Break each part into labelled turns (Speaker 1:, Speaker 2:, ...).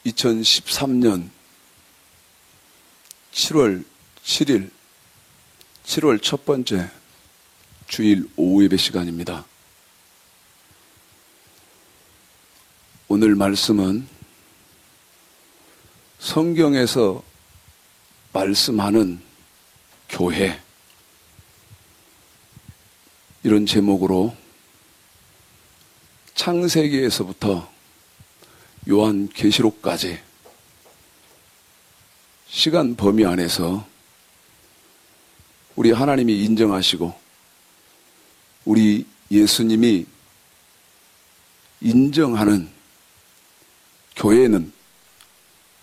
Speaker 1: 2013년 7월 7일, 7월 첫 번째 주일 오후 예배 시간입니다. 오늘 말씀은 성경에서 말씀하는 교회, 이런 제목으로 창세기에서부터 요한계시록까지 시간 범위 안에서 우리 하나님이 인정하시고 우리 예수님이 인정하는 교회는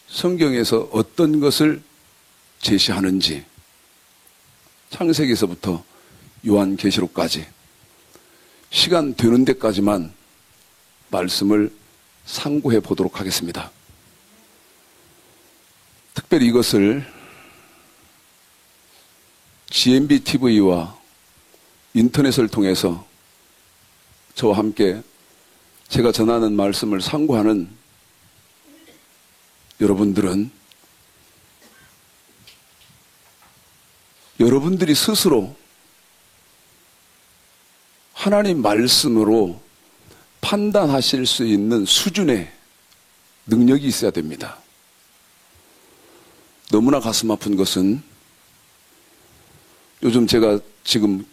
Speaker 1: 성경에서 어떤 것을 제시하는지 창세기에서부터 요한계시록까지 시간 되는 데까지만 말씀을 상고해 보도록 하겠습니다. 특별히 이것을 GMBTV와 인터넷을 통해서 저와 함께 제가 전하는 말씀을 상고하는 여러분들은 여러분들이 스스로 하나님 말씀으로 판단하실 수 있는 수준의 능력이 있어야 됩니다. 너무나 가슴 아픈 것은 요즘 제가 지금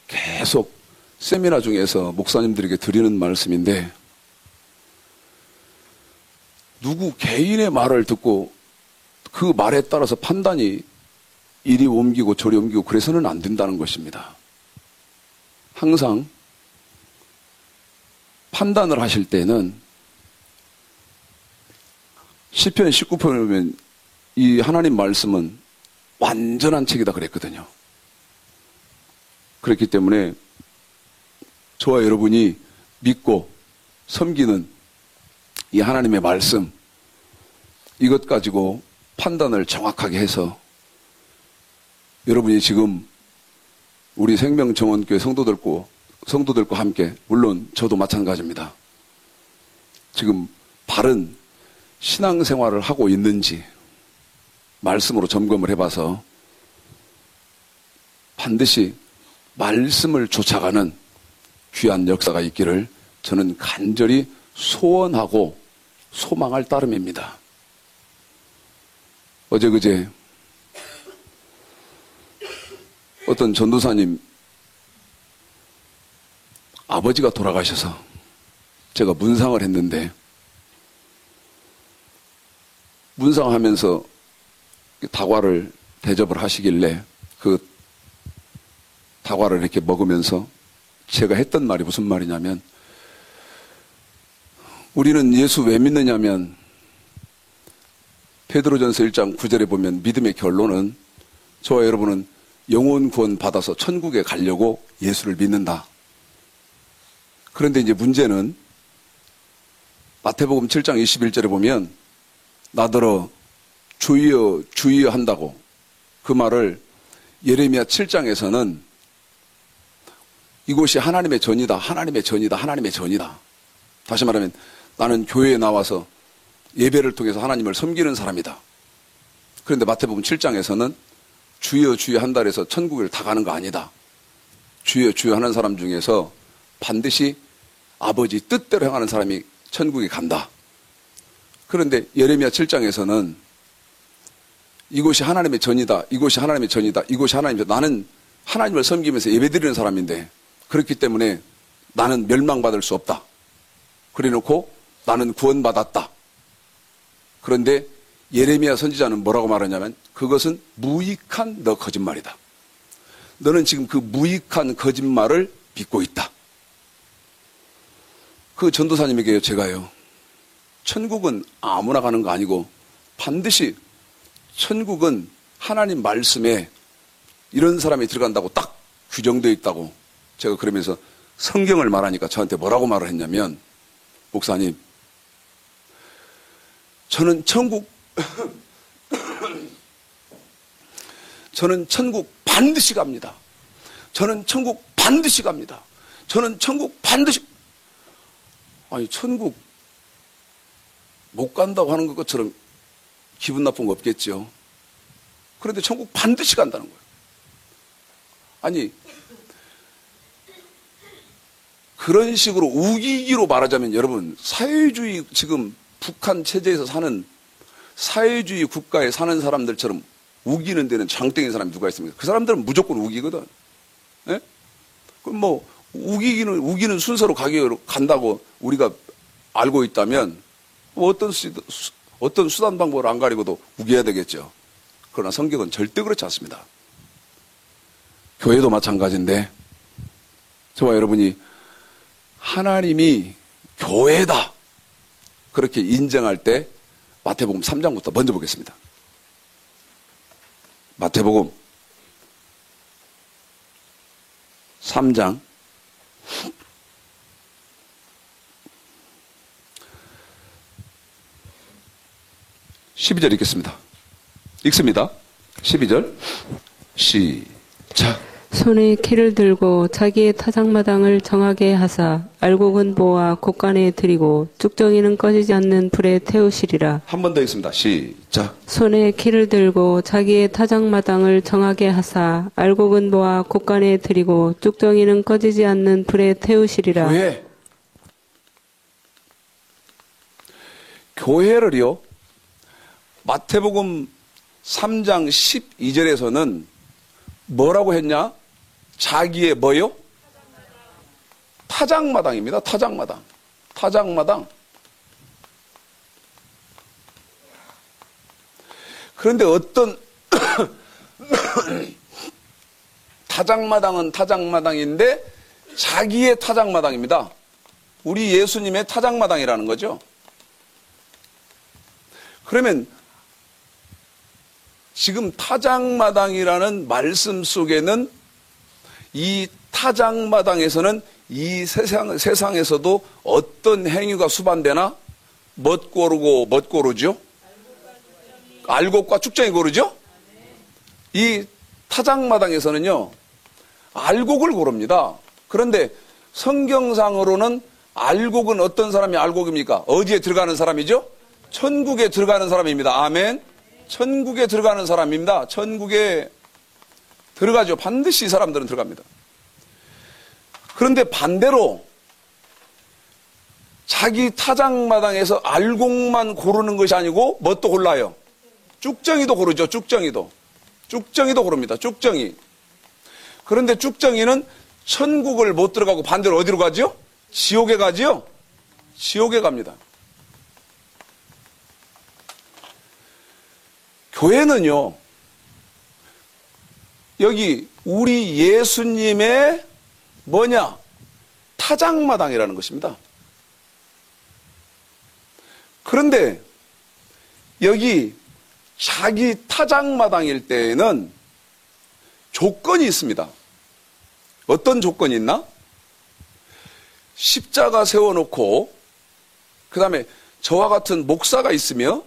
Speaker 1: 계속 세미나 중에서 목사님들에게 드리는 말씀인데, 누구 개인의 말을 듣고 그 말에 따라서 판단이 이리 옮기고 저리 옮기고 그래서는 안 된다는 것입니다. 항상 판단을 하실 때는 시편 19편을 보면 이 하나님 말씀은 완전한 책이다 그랬거든요. 그렇기 때문에 저와 여러분이 믿고 섬기는 이 하나님의 말씀, 이것 가지고 판단을 정확하게 해서 여러분이 지금 우리 생명정원교회 성도들과 함께, 물론 저도 마찬가지입니다. 지금 바른 신앙생활을 하고 있는지 말씀으로 점검을 해봐서 반드시 말씀을 쫓아가는 귀한 역사가 있기를 저는 간절히 소원하고 소망할 따름입니다. 어제 그제 어떤 전도사님 아버지가 돌아가셔서 제가 문상을 했는데, 문상하면서 다과를 대접을 하시길래 그 다과를 이렇게 먹으면서 제가 했던 말이 무슨 말이냐면, 우리는 예수 왜 믿느냐면 베드로전서 1장 9절에 보면 믿음의 결론은 저와 여러분은 영혼 구원 받아서 천국에 가려고 예수를 믿는다. 그런데 이제 문제는 마태복음 7장 21절에 보면 나더러 주여 주여 한다고, 그 말을 예레미야 7장에서는 이곳이 하나님의 전이다, 하나님의 전이다, 하나님의 전이다. 다시 말하면 나는 교회에 나와서 예배를 통해서 하나님을 섬기는 사람이다. 그런데 마태복음 7장에서는 주여 주여 한다 해서 천국을 다 가는 거 아니다. 주여 주여 하는 사람 중에서 반드시 아버지 뜻대로 행하는 사람이 천국에 간다. 그런데 예레미야 7장에서는 이곳이 하나님의 전이다, 이곳이 하나님의 전이다, 이곳이 하나님의 전. 나는 하나님을 섬기면서 예배드리는 사람인데 그렇기 때문에 나는 멸망받을 수 없다. 그래놓고 나는 구원받았다. 그런데 예레미야 선지자는 뭐라고 말하냐면 그것은 무익한 너 거짓말이다. 너는 지금 그 무익한 거짓말을 믿고 있다. 그 전도사님에게요, 제가요, 천국은 아무나 가는 거 아니고 반드시 천국은 하나님 말씀에 이런 사람이 들어간다고 딱 규정되어 있다고, 제가 그러면서 성경을 말하니까 저한테 뭐라고 말을 했냐면, 목사님, 저는 천국 반드시 갑니다. 저는 천국 반드시 갑니다. 저는 천국 반드시. 아니, 천국 못 간다고 하는 것처럼 기분 나쁜 거 없겠죠. 그런데 천국 반드시 간다는 거예요. 아니, 그런 식으로 우기기로 말하자면 여러분, 사회주의 지금 북한 체제에서 사는 사회주의 국가에 사는 사람들처럼 우기는 데는 장땡인 사람이 누가 있습니까? 그 사람들은 무조건 우기거든. 예? 그럼 뭐 우기는 순서로 간다고 우리가 알고 있다면 어떤 수단 방법을 안 가리고도 우겨야 되겠죠. 그러나 성경은 절대 그렇지 않습니다. 교회도 마찬가지인데 저와 여러분이 하나님이 교회다 그렇게 인정할 때 마태복음 3장부터 먼저 보겠습니다. 마태복음 3장 12절 읽겠습니다. 읽습니다. 12절 시작.
Speaker 2: 손에 키를 들고 자기의 타작마당을 정하게 하사 알곡은 보아 곳간에 들이고 쭉정이는 꺼지지 않는 불에 태우시리라.
Speaker 1: 한 번 더 읽습니다. 시작.
Speaker 2: 손에 키를 들고 자기의 타작마당을 정하게 하사 알곡은 보아 곳간에 들이고 쭉정이는 꺼지지 않는 불에 태우시리라.
Speaker 1: 교회를요, 마태복음 3장 12절에서는 뭐라고 했냐? 자기의 뭐요? 타작마당입니다. 타작마당. 타작마당. 그런데 어떤 타작마당은 타작마당인데 자기의 타작마당입니다. 우리 예수님의 타작마당이라는 거죠. 그러면 지금 타작마당이라는 말씀 속에는 이 타작마당에서는 이 세상에서도 어떤 행위가 수반되나? 뭣 고르죠? 알곡과 쭉정이 고르죠? 이 타작마당에서는요, 알곡을 고릅니다. 그런데 성경상으로는 알곡은 어떤 사람이 알곡입니까? 어디에 들어가는 사람이죠? 천국에 들어가는 사람입니다. 아멘. 천국에 들어가는 사람입니다. 천국에 들어가죠. 반드시 이 사람들은 들어갑니다. 그런데 반대로 자기 타작마당에서 알곡만 고르는 것이 아니고 뭣도 골라요? 쭉정이도 고르죠. 쭉정이도 고릅니다. 쭉정이. 그런데 쭉정이는 천국을 못 들어가고 반대로 어디로 가죠? 지옥에 가죠. 지옥에 갑니다. 교회는요, 여기 우리 예수님의 뭐냐? 타작마당이라는 것입니다. 그런데 여기 자기 타작마당일 때에는 조건이 있습니다. 어떤 조건이 있나? 십자가 세워놓고 그 다음에 저와 같은 목사가 있으며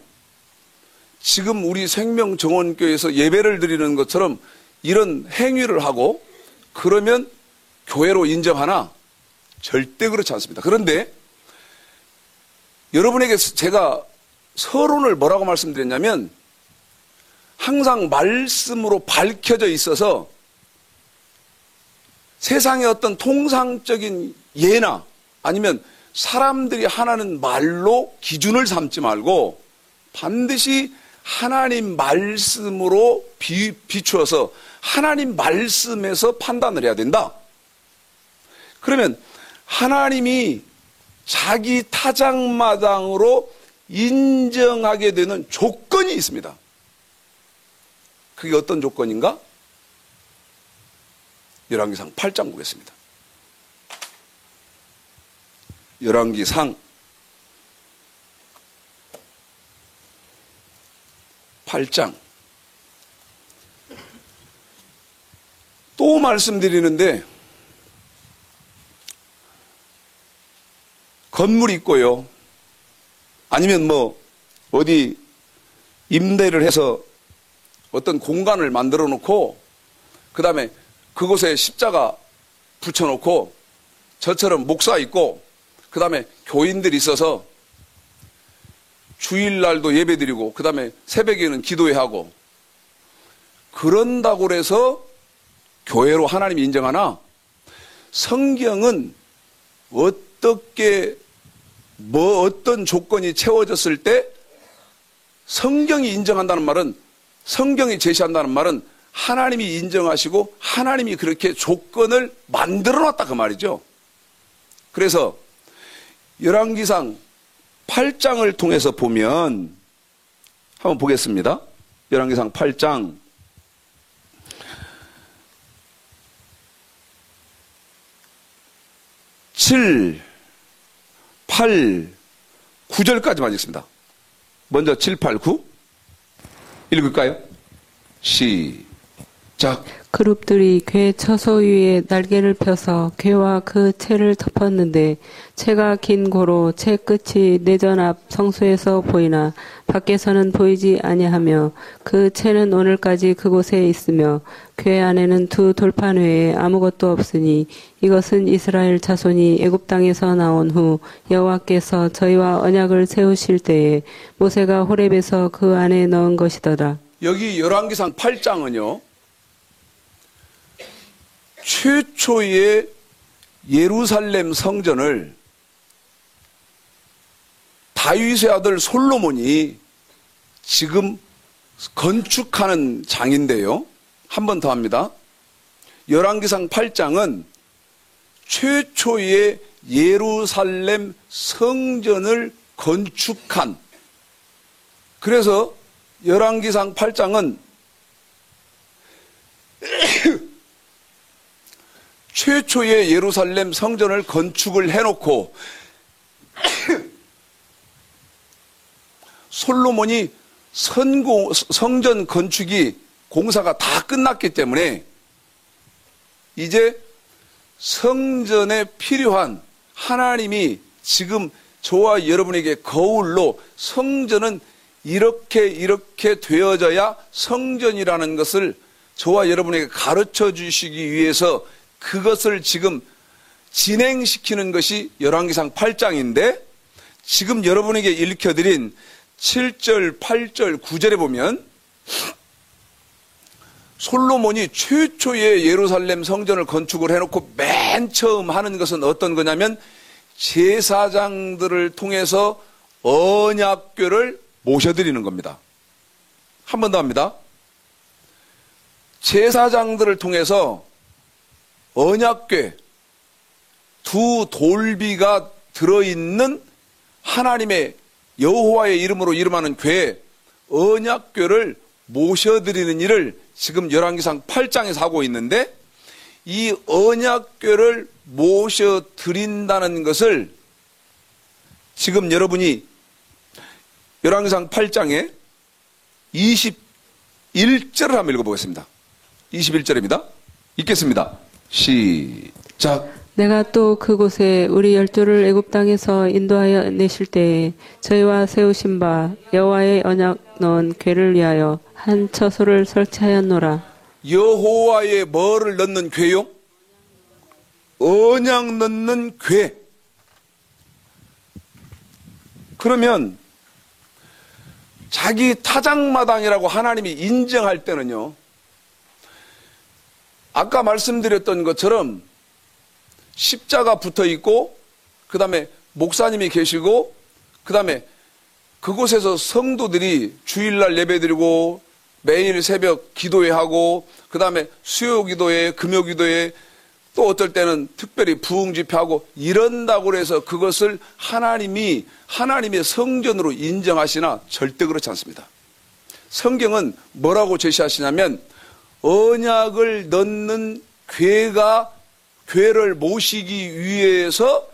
Speaker 1: 지금 우리 생명정원교회에서 예배를 드리는 것처럼 이런 행위를 하고 그러면 교회로 인정하나? 절대 그렇지 않습니다. 그런데 여러분에게 제가 서론을 뭐라고 말씀드렸냐면 항상 말씀으로 밝혀져 있어서 세상의 어떤 통상적인 예나 아니면 사람들이 하나는 말로 기준을 삼지 말고 반드시 하나님 말씀으로 비추어서 하나님 말씀에서 판단을 해야 된다. 그러면 하나님이 자기 타작마당으로 인정하게 되는 조건이 있습니다. 그게 어떤 조건인가? 열왕기상 8장 보겠습니다. 열왕기상 8장. 또 말씀드리는데 건물이 있고요. 아니면 뭐 어디 임대를 해서 어떤 공간을 만들어 놓고 그 다음에 그곳에 십자가 붙여놓고 저처럼 목사 있고 그 다음에 교인들이 있어서 주일날도 예배드리고 그 다음에 새벽에는 기도회 하고 그런다고 해서 교회로 하나님이 인정하나? 성경은 어떻게 어떤 조건이 채워졌을 때 성경이 인정한다는 말은, 성경이 제시한다는 말은 하나님이 인정하시고 하나님이 그렇게 조건을 만들어 놨다 그 말이죠. 그래서 열왕기상 8장을 통해서 보면 한번 보겠습니다. 열왕기상 8장 7, 8, 9절까지만 읽습니다. 먼저 7, 8, 9 읽을까요? 시작.
Speaker 2: 그룹들이 궤 처소 위에 날개를 펴서 궤와 그 채를 덮었는데 채가 긴 고로 채 끝이 내전 앞 성소에서 보이나 밖에서는 보이지 아니하며 그 채는 오늘까지 그곳에 있으며 궤 안에는 두 돌판 외에 아무것도 없으니 이것은 이스라엘 자손이 애굽 땅에서 나온 후 여호와께서 저희와 언약을 세우실 때에 모세가 호렙에서 그 안에 넣은 것이더라.
Speaker 1: 여기 열왕기상 8장은요. 최초의 예루살렘 성전을 다윗의 아들 솔로몬이 지금 건축하는 장인데요. 한 번 더 합니다. 열왕기상 8장은 최초의 예루살렘 성전을 건축한, 그래서 열왕기상 8장은 최초의 예루살렘 성전을 건축을 해놓고 솔로몬이 성전 건축이 공사가 다 끝났기 때문에 이제 성전에 필요한, 하나님이 지금 저와 여러분에게 거울로 성전은 이렇게 되어져야 성전이라는 것을 저와 여러분에게 가르쳐 주시기 위해서 그것을 지금 진행시키는 것이 열왕기상 8장인데 지금 여러분에게 읽혀드린 7절, 8절, 9절에 보면 솔로몬이 최초의 예루살렘 성전을 건축을 해놓고 맨 처음 하는 것은 어떤 거냐면 제사장들을 통해서 언약궤를 모셔드리는 겁니다. 한 번 더 합니다. 제사장들을 통해서 언약궤, 두 돌비가 들어있는 하나님의 여호와의 이름으로 이름하는 궤, 언약궤를 모셔드리는 일을 지금 열왕기상 8장에서 하고 있는데 이 언약궤를 모셔드린다는 것을 지금 여러분이 열왕기상 8장에 21절을 한번 읽어보겠습니다. 21절입니다. 읽겠습니다. 시작.
Speaker 2: 내가 또 그곳에 우리 열조를 애굽 땅에서 인도하여 내실 때에 저희와 세우신 바 여호와의 언약 넣은 궤를 위하여 한 처소를 설치하였노라.
Speaker 1: 여호와의 뭐를 넣는 궤요? 언약 넣는 궤. 그러면 자기 타작마당이라고 하나님이 인정할 때는요, 아까 말씀드렸던 것처럼 십자가 붙어 있고 그 다음에 목사님이 계시고 그 다음에 그곳에서 성도들이 주일날 예배드리고 매일 새벽 기도회하고 그 다음에 수요기도회, 금요기도회, 또 어떨 때는 특별히 부흥집회하고 이런다고 해서 그것을 하나님이 하나님의 성전으로 인정하시나? 절대 그렇지 않습니다. 성경은 뭐라고 제시하시냐면 언약을 넣는 궤를 모시기 위해서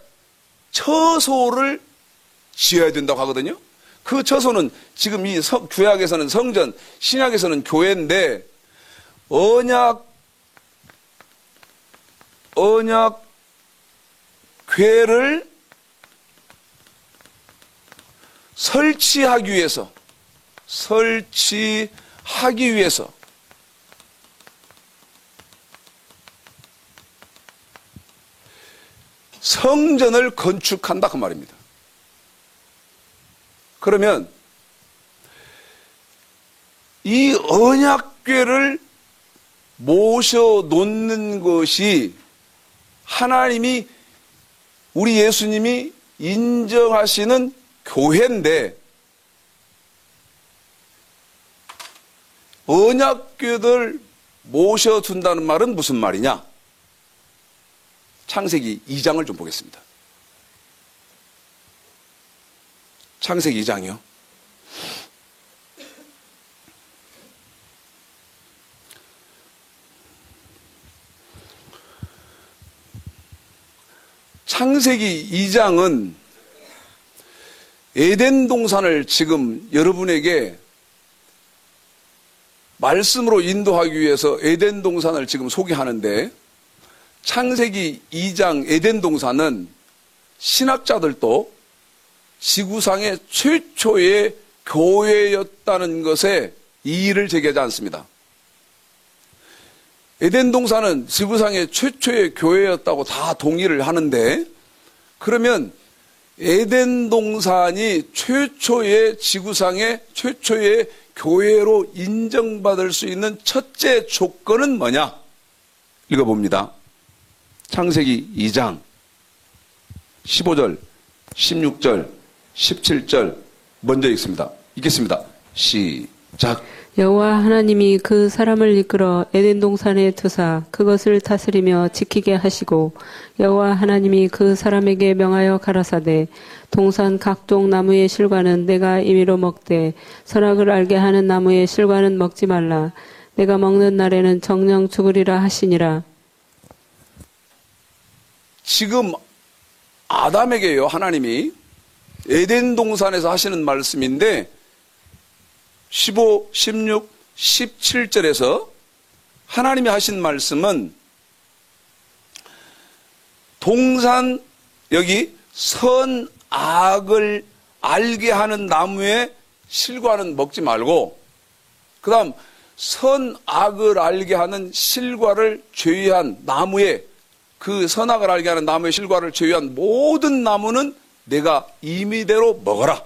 Speaker 1: 처소를 지어야 된다고 하거든요. 그 처소는 지금 이 구약에서는 성전, 신약에서는 교회인데 언약 궤를 설치하기 위해서 성전을 건축한다 그 말입니다. 그러면 이 언약궤를 모셔놓는 것이 하나님이 우리 예수님이 인정하시는 교회인데 언약궤를 모셔둔다는 말은 무슨 말이냐? 창세기 2장을 좀 보겠습니다. 창세기 2장이요. 창세기 2장은 에덴 동산을 지금 여러분에게 말씀으로 인도하기 위해서 에덴 동산을 지금 소개하는데 창세기 2장 에덴 동산은 신학자들도 지구상의 최초의 교회였다는 것에 이의를 제기하지 않습니다. 에덴 동산은 지구상의 최초의 교회였다고 다 동의를 하는데 그러면 에덴 동산이 최초의 지구상의 최초의 교회로 인정받을 수 있는 첫째 조건은 뭐냐? 읽어봅니다. 창세기 2장 15절, 16절, 17절 먼저 읽습니다. 읽겠습니다. 시작.
Speaker 2: 여호와 하나님이 그 사람을 이끌어 에덴 동산에 두사 그것을 다스리며 지키게 하시고 여호와 하나님이 그 사람에게 명하여 가라사대 동산 각종 나무의 실과는 내가 임의로 먹되 선악을 알게 하는 나무의 실과는 먹지 말라. 내가 먹는 날에는 정령 죽으리라 하시니라.
Speaker 1: 지금 아담에게요 하나님이 에덴 동산에서 하시는 말씀인데 15, 16, 17절에서 하나님이 하신 말씀은 동산 여기 선악을 알게 하는 나무의 실과는 먹지 말고 그 다음 선악을 알게 하는 실과를 제외한 나무의 그 선악을 알게 하는 나무의 실과를 제외한 모든 나무는 내가 임의대로 먹어라.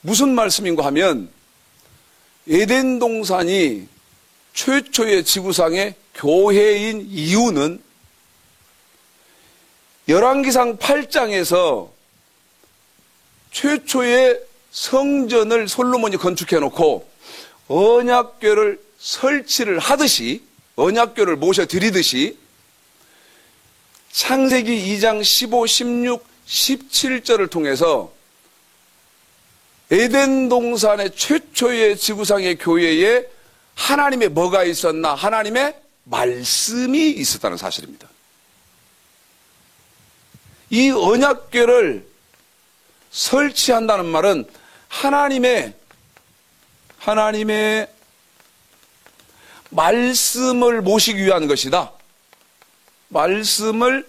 Speaker 1: 무슨 말씀인가 하면 에덴 동산이 최초의 지구상의 교회인 이유는 열왕기상 8장에서 최초의 성전을 솔로몬이 건축해 놓고 언약궤를 설치를 하듯이 언약궤를 모셔드리듯이 창세기 2장 15, 16, 17절을 통해서 에덴 동산의 최초의 지구상의 교회에 하나님의 뭐가 있었나? 하나님의 말씀이 있었다는 사실입니다. 이 언약궤를 설치한다는 말은 하나님의 말씀을 모시기 위한 것이다. 말씀을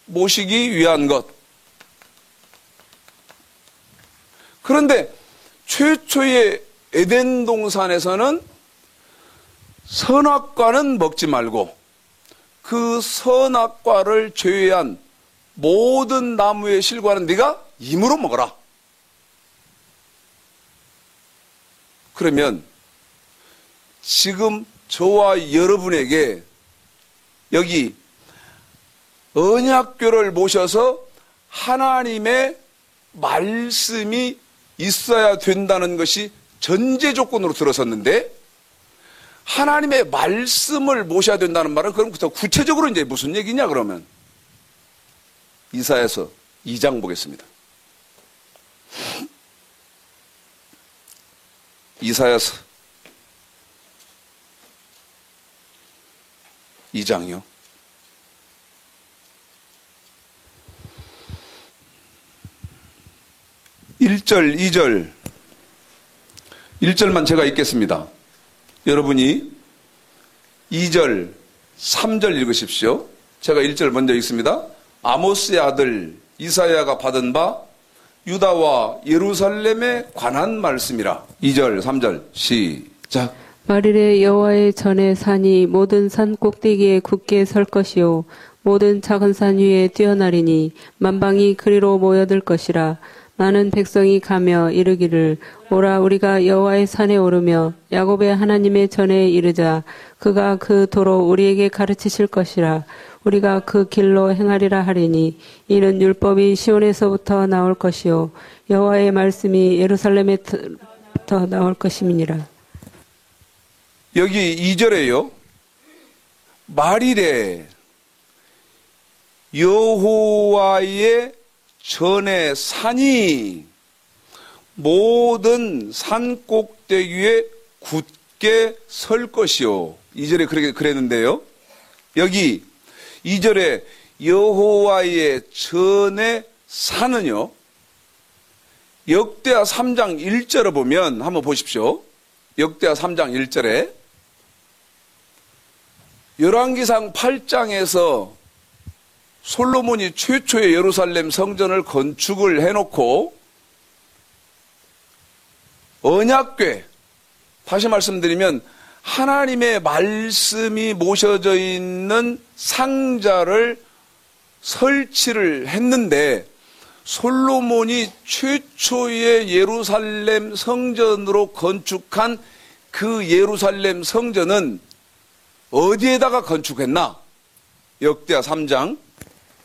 Speaker 1: 모시기 위한 것. 그런데 최초의 에덴 동산에서는 선악과는 먹지 말고 그 선악과를 제외한 모든 나무의 실과는 네가 임으로 먹어라. 그러면 지금 저와 여러분에게 여기 언약궤를 모셔서 하나님의 말씀이 있어야 된다는 것이 전제 조건으로 들어섰는데 하나님의 말씀을 모셔야 된다는 말은 그럼 더 구체적으로 이제 무슨 얘기냐 그러면 이사야서 2장 보겠습니다. 이사야서 2장이요. 1절, 2절, 1절만 제가 읽겠습니다. 여러분이 2절, 3절 읽으십시오. 제가 1절 먼저 읽습니다. 아모스의 아들 이사야가 받은 바 유다와 예루살렘에 관한 말씀이라. 2절, 3절 시작.
Speaker 2: 말일에 여호와의 전에 산이 모든 산 꼭대기에 굳게 설 것이요 모든 작은 산 위에 뛰어나리니 만방이 그리로 모여들 것이라. 많은 백성이 가며 이르기를 오라 우리가 여호와의 산에 오르며 야곱의 하나님의 전에 이르자 그가 그 도로 우리에게 가르치실 것이라 우리가 그 길로 행하리라 하리니 이는 율법이 시온에서부터 나올 것이요 여호와의 말씀이 예루살렘에부터 나올 것임이니라.
Speaker 1: 여기 2절에요. 말이래 여호와의 전에 산이 모든 산 꼭대기에 굳게 설 것이요. 2절에 그렇게 그랬는데요. 여기 2절에 여호와의 전에 산은요. 역대하 3장 1절을 보면 한번 보십시오. 역대하 3장 1절에 열왕기상 8장에서 솔로몬이 최초의 예루살렘 성전을 건축을 해놓고 언약궤, 다시 말씀드리면 하나님의 말씀이 모셔져 있는 상자를 설치를 했는데 솔로몬이 최초의 예루살렘 성전으로 건축한 그 예루살렘 성전은 어디에다가 건축했나? 역대하 3장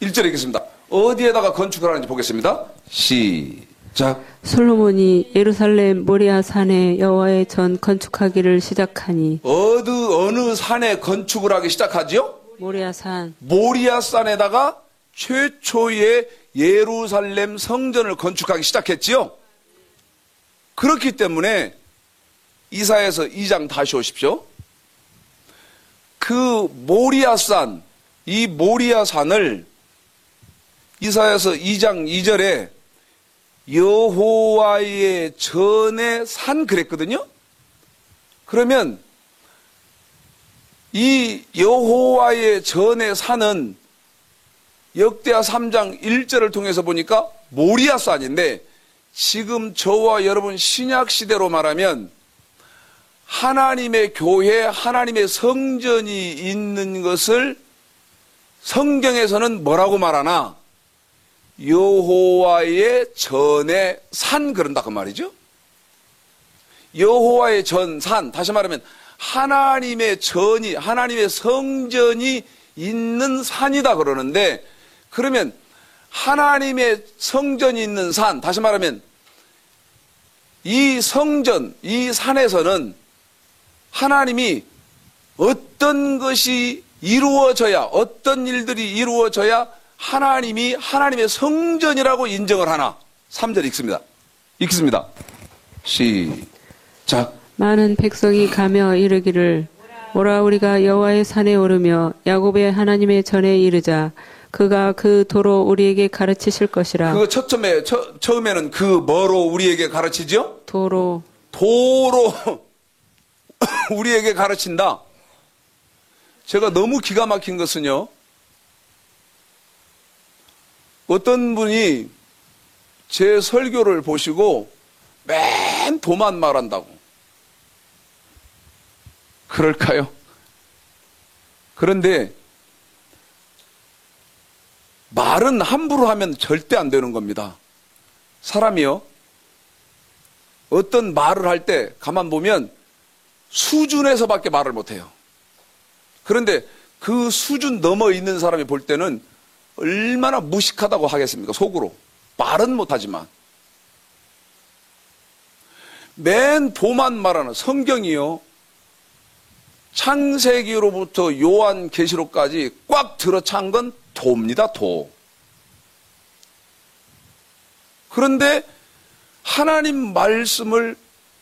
Speaker 1: 1절에 있겠습니다. 어디에다가 건축을 하는지 보겠습니다. 시작.
Speaker 2: 솔로몬이 예루살렘 모리아 산에 여호와의 전 건축하기를 시작하니
Speaker 1: 어느 산에 건축을 하기 시작하지요?
Speaker 2: 모리아 산.
Speaker 1: 모리아 산에다가 최초의 예루살렘 성전을 건축하기 시작했지요? 그렇기 때문에 이사야서 2장 다시 오십시오. 그 모리아 산, 이 모리아 산을 이사야서 2장 2절에 여호와의 전에 산 그랬거든요. 그러면 이 여호와의 전에 산은 역대하 3장 1절을 통해서 보니까 모리아 산인데 지금 저와 여러분 신약 시대로 말하면 하나님의 교회, 하나님의 성전이 있는 것을 성경에서는 뭐라고 말하나? 여호와의 전에 산 그런다 그 말이죠. 여호와의 전산, 다시 말하면 하나님의 전이, 하나님의 성전이 있는 산이다 그러는데, 그러면 하나님의 성전이 있는 산, 다시 말하면 이 성전, 이 산에서는 하나님이 어떤 것이 이루어져야, 어떤 일들이 이루어져야 하나님이 하나님의 성전이라고 인정을 하나? 3절 읽습니다. 읽습니다. 시작.
Speaker 2: 많은 백성이 가며 이르기를 오라 우리가 여호와의 산에 오르며 야곱의 하나님의 전에 이르자 그가 그 도로 우리에게 가르치실 것이라.
Speaker 1: 그거 처음에는 그 뭐로 우리에게 가르치죠?
Speaker 2: 도로
Speaker 1: 우리에게 가르친다. 제가 너무 기가 막힌 것은요, 어떤 분이 제 설교를 보시고 맨 도만 말한다고. 그럴까요? 그런데 말은 함부로 하면 절대 안 되는 겁니다. 사람이요, 어떤 말을 할 때 가만 보면 수준에서밖에 말을 못해요. 그런데 그 수준 넘어 있는 사람이 볼 때는 얼마나 무식하다고 하겠습니까? 속으로. 말은 못하지만. 맨 도만 말하는 성경이요, 창세기로부터 요한계시록까지 꽉 들어찬 건 도입니다. 도. 그런데 하나님 말씀을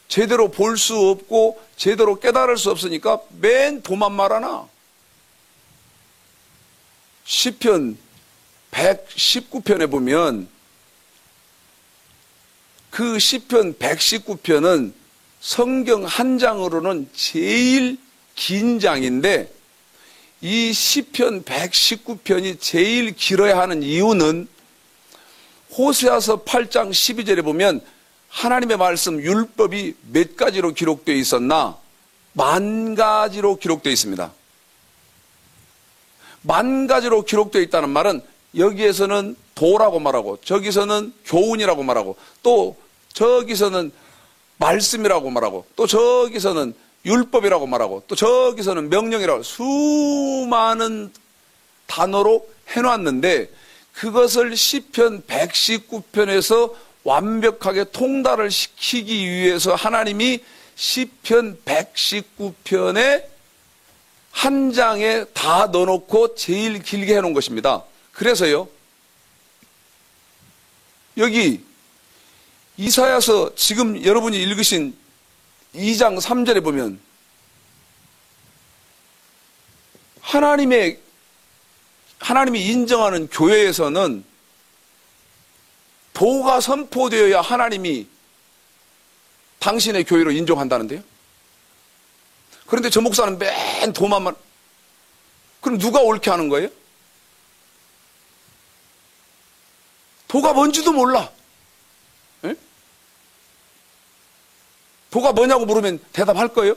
Speaker 1: 제대로 볼 수 없고 제대로 깨달을 수 없으니까 맨 도만 말하나. 시편 119편에 보면 그 시편 119편은 성경 한 장으로는 제일 긴 장인데, 이 시편 119편이 제일 길어야 하는 이유는 호세아서 8장 12절에 보면 하나님의 말씀 율법이 몇 가지로 기록되어 있었나? 10,000가지로 기록되어 있습니다. 10,000가지로 기록되어 있다는 말은 여기에서는 도라고 말하고 저기서는 교훈이라고 말하고 또 저기서는 말씀이라고 말하고 또 저기서는 율법이라고 말하고 또 저기서는 명령이라고 수많은 단어로 해놨는데 그것을 시편 119편에서 완벽하게 통달을 시키기 위해서 하나님이 시편 119편에 한 장에 다 넣어놓고 제일 길게 해놓은 것입니다. 그래서요, 여기 이사야서 지금 여러분이 읽으신 2장 3절에 보면 하나님이 인정하는 교회에서는 도가 선포되어야 하나님이 당신의 교회로 인정한다는데요. 그런데 저 목사는 맨 도만 그럼 누가 옳게 하는 거예요? 도가 뭔지도 몰라. 에? 도가 뭐냐고 물으면 대답할 거예요?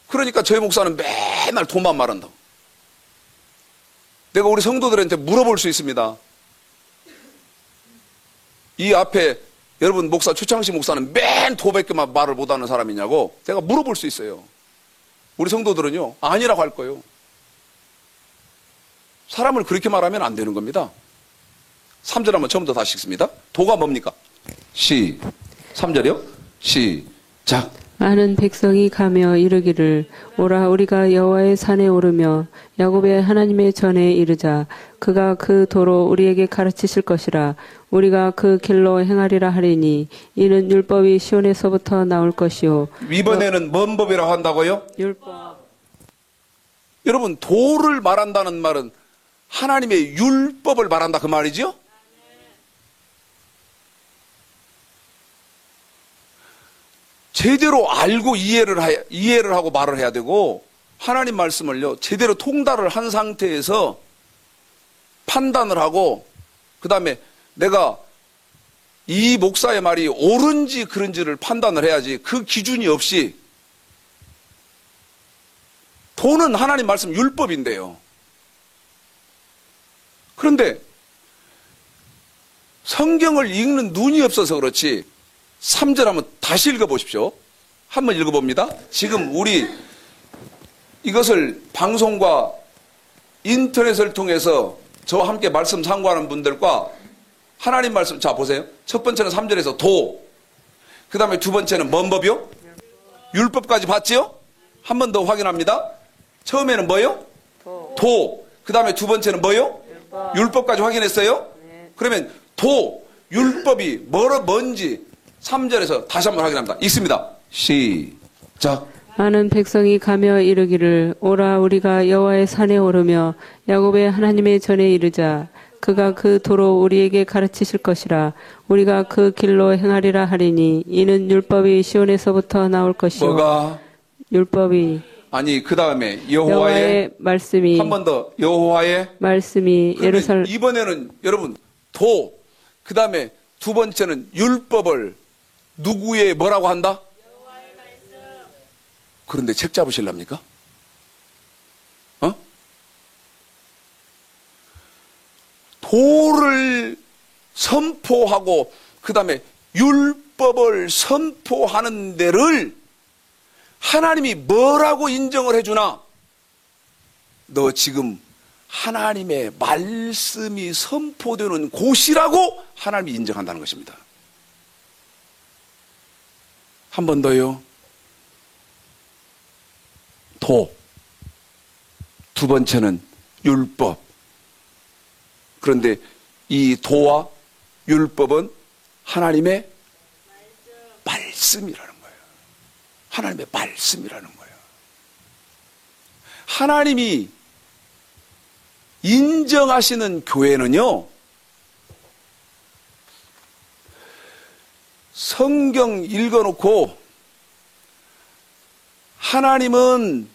Speaker 1: 그러니까 저희 목사는 맨날 도만 말한다고. 내가 우리 성도들한테 물어볼 수 있습니다. 이 앞에 여러분 목사 최창식 목사는 맨 도밖에만 말을 못하는 사람이냐고 내가 물어볼 수 있어요. 우리 성도들은요 아니라고 할 거예요. 사람을 그렇게 말하면 안 되는 겁니다. 3절 한번 처음부터 다시 읽습니다. 도가 뭡니까? 3절이요? 시작.
Speaker 2: 많은 백성이 가며 이르기를 오라 우리가 여호와의 산에 오르며 야곱의 하나님의 전에 이르자. 그가 그 도로 우리에게 가르치실 것이라. 우리가 그 길로 행하리라 하리니 이는 율법이 시온에서부터 나올 것이요.
Speaker 1: 이번에는 뭔 법이라고 한다고요?
Speaker 2: 율법.
Speaker 1: 여러분 도를 말한다는 말은 하나님의 율법을 말한다 그 말이죠? 제대로 알고 이해를 하고 말을 해야 되고 하나님 말씀을요 제대로 통달을 한 상태에서 판단을 하고 그 다음에 내가 이 목사의 말이 옳은지 그른지를 판단을 해야지 그 기준이 없이 도는 하나님 말씀 율법인데요. 그런데 성경을 읽는 눈이 없어서 그렇지 3절 한번 다시 읽어보십시오. 한번 읽어봅니다. 지금 우리 이것을 방송과 인터넷을 통해서 저와 함께 말씀 상고하는 분들과 하나님 말씀 자 보세요. 첫 번째는 3절에서 도, 그 다음에 두 번째는 뭔 법이요? 율법까지 봤지요? 한 번 더 확인합니다. 처음에는 뭐요? 도. 그 다음에 두 번째는 뭐요? 율법까지 확인했어요? 그러면 도, 율법이 뭔지 3절에서 다시 한번 확인합니다. 있습니다. 시작.
Speaker 2: 많은 백성이 가며 이르기를 오라 우리가 여호와의 산에 오르며 야곱의 하나님의 전에 이르자. 그가 그 도로 우리에게 가르치실 것이라. 우리가 그 길로 행하리라 하리니 이는 율법이 시온에서부터 나올 것이요.
Speaker 1: 뭐가?
Speaker 2: 율법이.
Speaker 1: 아니 그 다음에 여호와의
Speaker 2: 말씀이.
Speaker 1: 한 번 더 여호와의
Speaker 2: 말씀이 예루살렘.
Speaker 1: 이번에는 여러분 도, 그 다음에 두 번째는 율법을 누구의 뭐라고 한다? 여호와의 말씀. 그런데 책 잡으실랍니까? 도를 선포하고 그 다음에 율법을 선포하는 데를 하나님이 뭐라고 인정을 해주나? 너 지금 하나님의 말씀이 선포되는 곳이라고 하나님이 인정한다는 것입니다. 한 번 더요. 도. 두 번째는 율법. 그런데 이 도와 율법은 하나님의 말씀이라는 거예요. 하나님의 말씀이라는 거예요. 하나님이 인정하시는 교회는요, 성경 읽어놓고 하나님은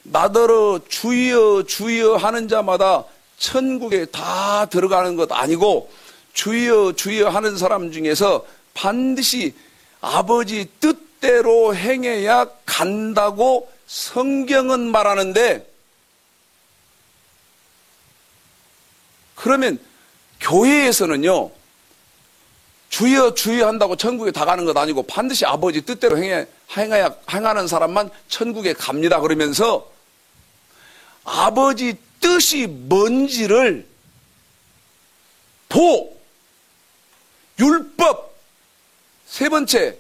Speaker 1: 나더러 주여 주여 하는 자마다 천국에 다 들어가는 것 아니고 주여 주여 하는 사람 중에서 반드시 아버지 뜻대로 행해야 간다고 성경은 말하는데 그러면 교회에서는요, 주여 주여 한다고 천국에 다 가는 것 아니고 반드시 아버지 뜻대로 행하는 사람만 천국에 갑니다. 그러면서 아버지 뜻이 뭔지를 율법, 세 번째,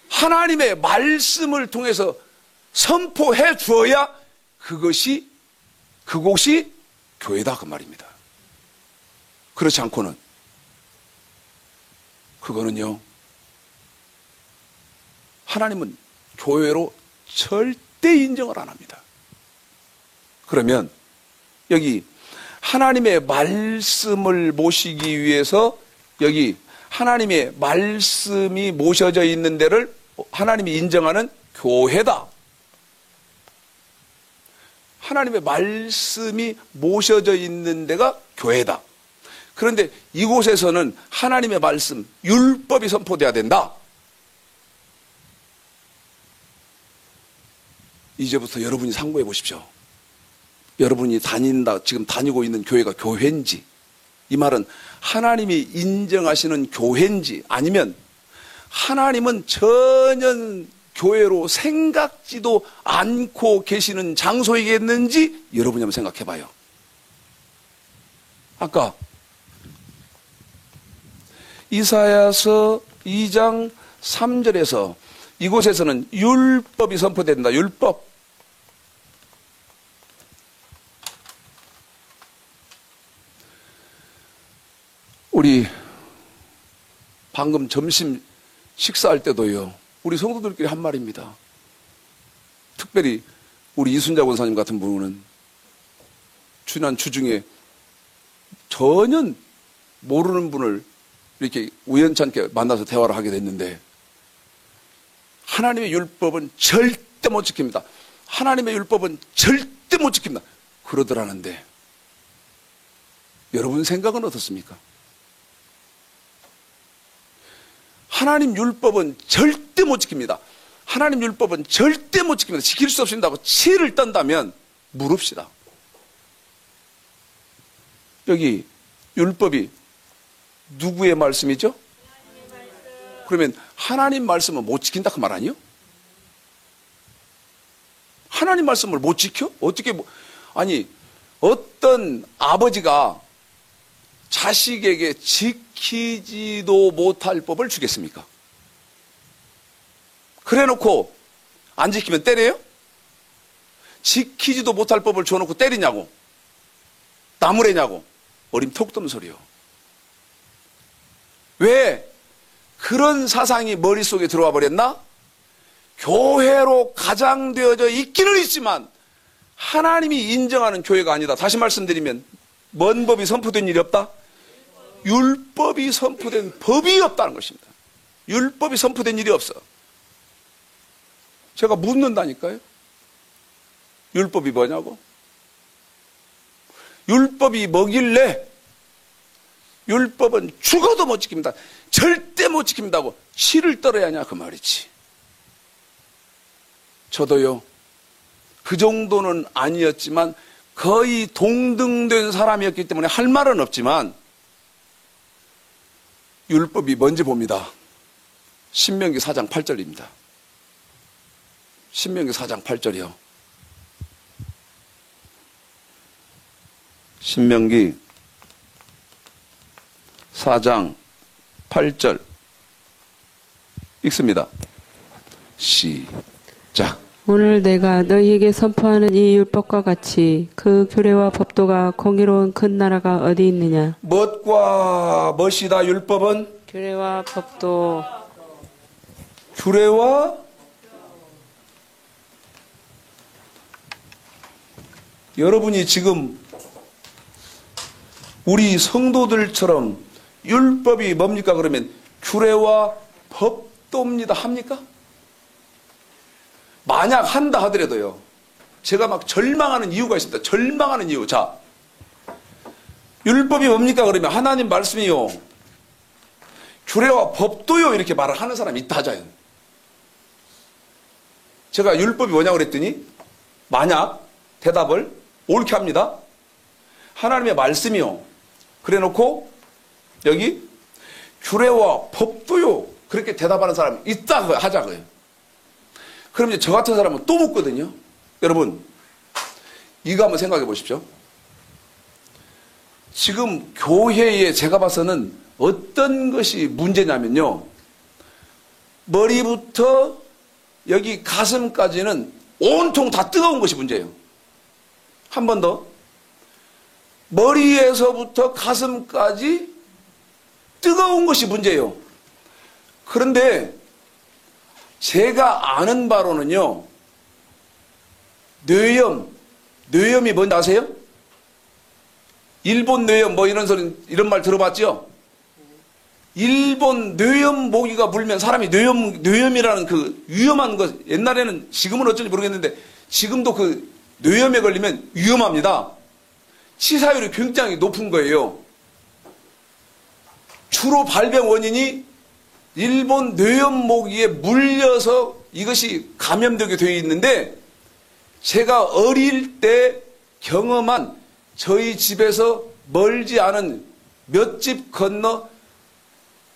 Speaker 1: 하나님의 말씀을 통해서 선포해 주어야 그곳이 교회다 그 말입니다. 그렇지 않고는 그거는요, 하나님은 교회로 절대 인정을 안 합니다. 그러면 여기 하나님의 말씀을 모시기 위해서 여기 하나님의 말씀이 모셔져 있는 데를 하나님이 인정하는 교회다. 하나님의 말씀이 모셔져 있는 데가 교회다. 그런데 이곳에서는 하나님의 말씀, 율법이 선포돼야 된다. 이제부터 여러분이 상고해 보십시오. 여러분이 지금 다니고 있는 교회가 교회인지, 이 말은 하나님이 인정하시는 교회인지, 아니면 하나님은 전혀 교회로 생각지도 않고 계시는 장소이겠는지 여러분이 한번 생각해 봐요. 아까 이사야서 2장 3절에서 이곳에서는 율법이 선포된다. 율법. 우리 방금 점심 식사할 때도요, 우리 성도들끼리 한 말입니다. 특별히 우리 이순자 권사님 같은 분은 지난 주중에 전혀 모르는 분을 이렇게 우연찮게 만나서 대화를 하게 됐는데, 하나님의 율법은 절대 못 지킵니다. 하나님의 율법은 절대 못 지킵니다. 그러더라는데, 여러분 생각은 어떻습니까? 하나님 율법은 절대 못 지킵니다. 하나님 율법은 절대 못 지킵니다. 지킬 수 없습니다고 치를 떤다면 물읍시다. 여기 율법이 누구의 말씀이죠? 그러면 하나님 말씀은 못 지킨다 그 말 아니에요? 하나님 말씀을 못 지켜? 어떻게 아니, 어떤 아버지가 자식에게 지키지도 못할 법을 주겠습니까? 그래 놓고 안 지키면 때려요? 지키지도 못할 법을 줘놓고 때리냐고? 나무래냐고? 어림톡도 없는 소리요. 왜 그런 사상이 머릿속에 들어와 버렸나? 교회로 가장되어져 있기는 있지만 하나님이 인정하는 교회가 아니다. 다시 말씀드리면 뭔 법이 선포된 일이 없다? 율법이 선포된 법이 없다는 것입니다. 율법이 선포된 일이 없어. 제가 묻는다니까요. 율법이 뭐냐고? 율법이 뭐길래 율법은 죽어도 못 지킵니다. 절대 못 지킨다고 실을 떨어야 하냐 그 말이지. 저도요, 그 정도는 아니었지만 거의 동등된 사람이었기 때문에 할 말은 없지만 율법이 뭔지 봅니다. 신명기 4장 8절입니다. 신명기 4장 8절이요. 신명기 4장 8절 읽습니다. 시작.
Speaker 2: 오늘 내가 너희에게 선포하는 이 율법과 같이 그 규례와 법도가 공의로운 큰 나라가 어디 있느냐?
Speaker 1: 무엇과 무엇이다 율법은?
Speaker 2: 규례와 법도.
Speaker 1: 규례와 여러분이 지금 우리 성도들처럼 율법이 뭡니까? 그러면 규례와 법도입니다. 합니까? 만약 한다 하더라도요, 제가 막 절망하는 이유가 있습니다. 절망하는 이유. 자, 율법이 뭡니까? 그러면 하나님 말씀이요, 규례와 법도요, 이렇게 말을 하는 사람이 있다 하자요. 제가 율법이 뭐냐고 그랬더니 만약 대답을 옳게 합니다. 하나님의 말씀이요, 그래 놓고 여기 규례와 법도요. 그렇게 대답하는 사람이 있다 하자고요. 그럼 이제 저 같은 사람은 또 묻거든요. 여러분, 이거 한번 생각해 보십시오. 지금 교회에 제가 봐서는 어떤 것이 문제냐면요. 머리부터 여기 가슴까지는 온통 다 뜨거운 것이 문제예요. 한 번 더. 머리에서부터 가슴까지 뜨거운 것이 문제예요. 그런데 제가 아는 바로는요. 뇌염이 뭔지 아세요? 일본 뇌염 뭐 이런 말 들어봤죠? 일본 뇌염 모기가 물면 사람이 뇌염이라는 그 위험한 것, 옛날에는 지금은 어쩐지 모르겠는데 지금도 그 뇌염에 걸리면 위험합니다. 치사율이 굉장히 높은 거예요. 주로 발병 원인이 일본 뇌염 모기에 물려서 이것이 감염되게 되어 있는데 제가 어릴 때 경험한 저희 집에서 멀지 않은 몇 집 건너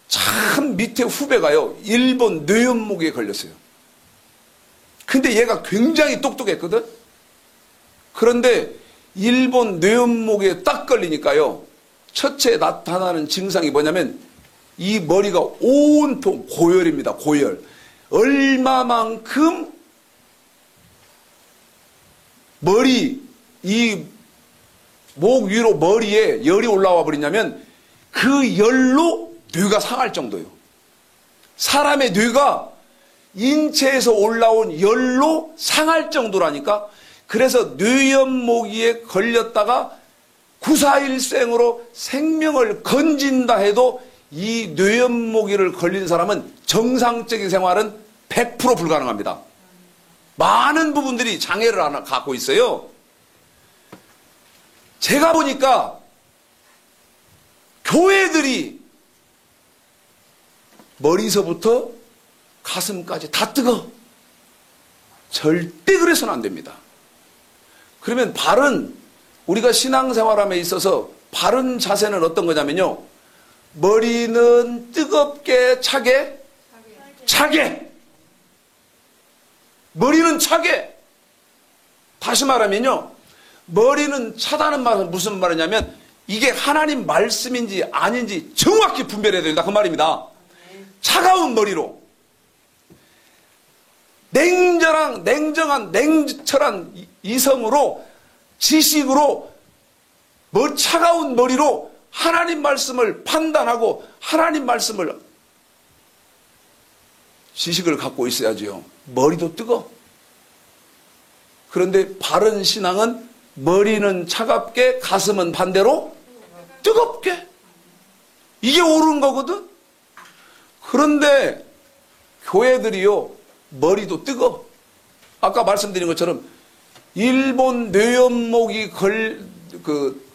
Speaker 1: 참 밑에 후배가요. 일본 뇌염 모기에 걸렸어요. 근데 얘가 굉장히 똑똑했거든. 그런데 일본 뇌염 모기에 딱 걸리니까요. 첫째 나타나는 증상이 뭐냐면 이 머리가 온통 고열입니다. 고열. 얼마만큼 이 목 위로 머리에 열이 올라와 버리냐면 그 열로 뇌가 상할 정도예요. 사람의 뇌가 인체에서 올라온 열로 상할 정도라니까. 그래서 뇌염 모기에 걸렸다가 구사일생으로 생명을 건진다 해도 이 뇌염 모기를 걸린 사람은 정상적인 생활은 100% 불가능합니다. 많은 부분들이 장애를 하나 갖고 있어요. 제가 보니까 교회들이 머리서부터 가슴까지 다 뜨거. 절대 그래서는 안 됩니다. 그러면 우리가 신앙생활함에 있어서 바른 자세는 어떤 거냐면요. 머리는 뜨겁게 차게. 머리는 차게. 다시 말하면요. 머리는 차다는 말은 무슨 말이냐면 이게 하나님 말씀인지 아닌지 정확히 분별해야 된다. 그 말입니다. 차가운 머리로. 냉정한 이성으로 지식으로 차가운 머리로 하나님 말씀을 판단하고 하나님 말씀을 지식을 갖고 있어야지요. 머리도 뜨거. 그런데 바른 신앙은 머리는 차갑게 가슴은 반대로 뜨겁게. 이게 옳은 거거든. 그런데 교회들이요. 머리도 뜨거. 아까 말씀드린 것처럼 일본 뇌염목이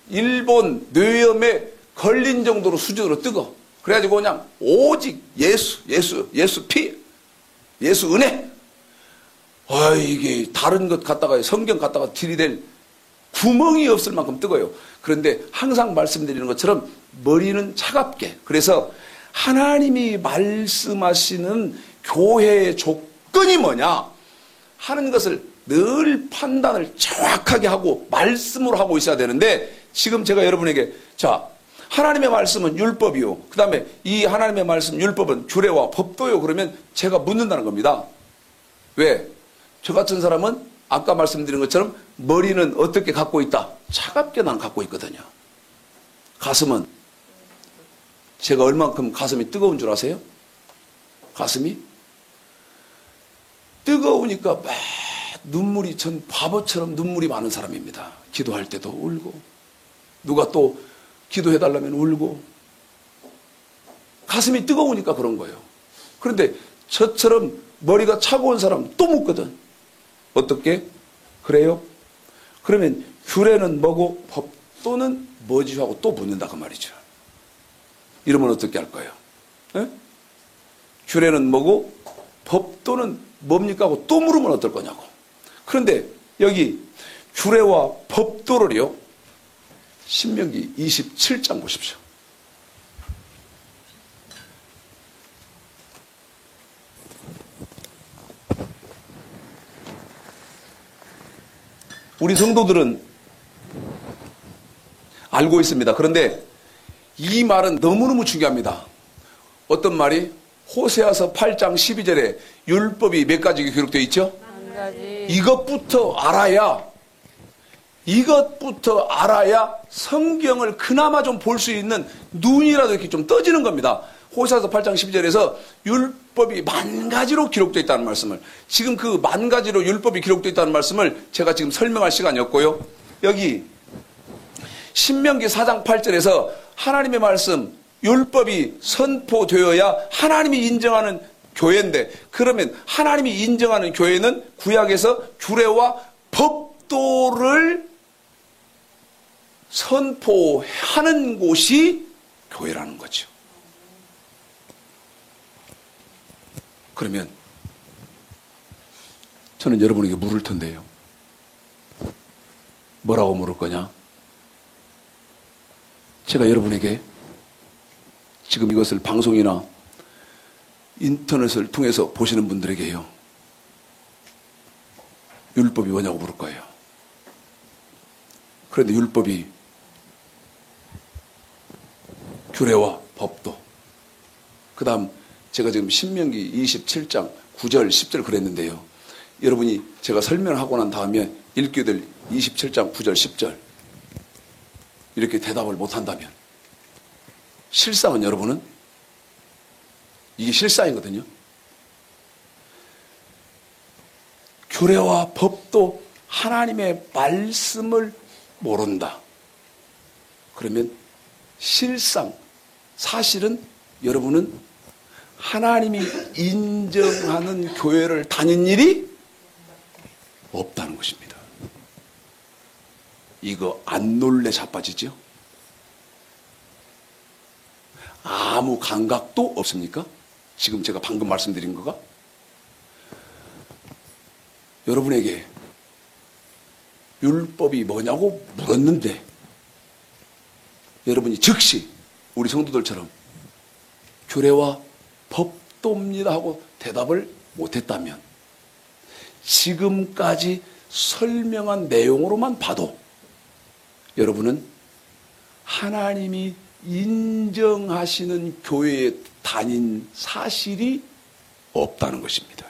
Speaker 1: 일본 뇌염에 걸린 정도로 수준으로 뜨거. 그래가지고 그냥 오직 예수 피, 예수 은혜. 이게 다른 것 갖다가 성경 갖다가 들이댈 구멍이 없을 만큼 뜨거워요. 그런데 항상 말씀드리는 것처럼 머리는 차갑게. 그래서 하나님이 말씀하시는 교회의 조건이 뭐냐 하는 것을 늘 판단을 정확하게 하고 말씀으로 하고 있어야 되는데 지금 제가 여러분에게 하나님의 말씀은 율법이요. 그 다음에 이 하나님의 말씀 율법은 규례와 법도요. 그러면 제가 묻는다는 겁니다. 왜? 저 같은 사람은 아까 말씀드린 것처럼 머리는 어떻게 갖고 있다? 차갑게 난 갖고 있거든요. 가슴은 제가 얼만큼 가슴이 뜨거운 줄 아세요? 가슴이 뜨거우니까 막 눈물이 전 바보처럼 눈물이 많은 사람입니다. 기도할 때도 울고 누가 또 기도해달라면 울고 가슴이 뜨거우니까 그런 거예요. 그런데 저처럼 머리가 차가운 사람 또 묻거든. 어떻게? 그래요? 그러면 규례는 뭐고 법도는 뭐지 하고 또 묻는다 그 말이죠. 이러면 어떻게 할 거예요? 에? 규례는 뭐고 법도는 뭡니까 하고 또 물으면 어떨 거냐고. 그런데 여기 규례와 법도를요 신명기 27장 보십시오. 우리 성도들은 알고 있습니다. 그런데 이 말은 너무너무 중요합니다. 어떤 말이? 호세아서 8장 12절에 율법이 몇 가지 기록되어 있죠?
Speaker 2: 한 가지.
Speaker 1: 이것부터 알아야 성경을 그나마 좀 볼 수 있는 눈이라도 이렇게 좀 떠지는 겁니다. 호세아서 8장 12절에서 율법이 만 가지로 기록되어 있다는 말씀을, 지금 그 만 가지로 율법이 기록되어 있다는 말씀을 제가 지금 설명할 시간이 없고요. 여기 신명기 4장 8절에서 하나님의 말씀, 율법이 선포되어야 하나님이 인정하는 교회인데, 그러면 하나님이 인정하는 교회는 구약에서 규례와 법도를 선포하는 곳이 교회라는 거죠. 그러면 저는 여러분에게 물을 텐데요. 뭐라고 물을 거냐? 제가 여러분에게 지금 이것을 방송이나 인터넷을 통해서 보시는 분들에게요, 율법이 뭐냐고 물을 거예요. 그런데 율법이 규례와 법도, 그 다음 제가 지금 신명기 27장 9절 10절 그랬는데요, 여러분이 제가 설명하고 난 다음에 읽게 될 27장 9절 10절 이렇게 대답을 못한다면, 실상은 여러분은 이게 실상이거든요. 규례와 법도 하나님의 말씀을 모른다. 그러면 실상, 사실은 여러분은 하나님이 인정하는 교회를 다닌 일이 없다는 것입니다. 이거 안 놀래 자빠지죠? 아무 감각도 없습니까? 지금 제가 방금 말씀드린 거가? 여러분에게 율법이 뭐냐고 물었는데 여러분이 즉시 우리 성도들처럼 규례와 법도입니다 하고 대답을 못했다면, 지금까지 설명한 내용으로만 봐도 여러분은 하나님이 인정하시는 교회에 다닌 사실이 없다는 것입니다.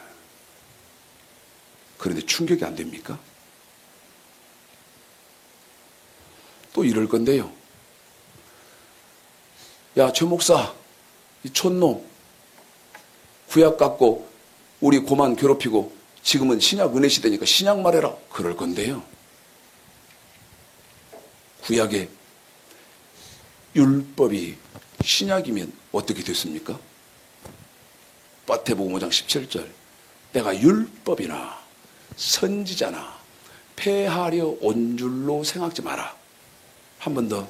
Speaker 1: 그런데 충격이 안 됩니까? 또 이럴 건데요. 야, 최 목사, 이 촌놈, 구약 갖고 우리 고만 괴롭히고 지금은 신약 은혜 시대니까 신약 말해라. 그럴 건데요. 구약의 율법이 신약이면 어떻게 됐습니까? 마태복음 5장 17절, 내가 율법이나 선지자나 폐하려 온 줄로 생각지 마라. 한 번 더,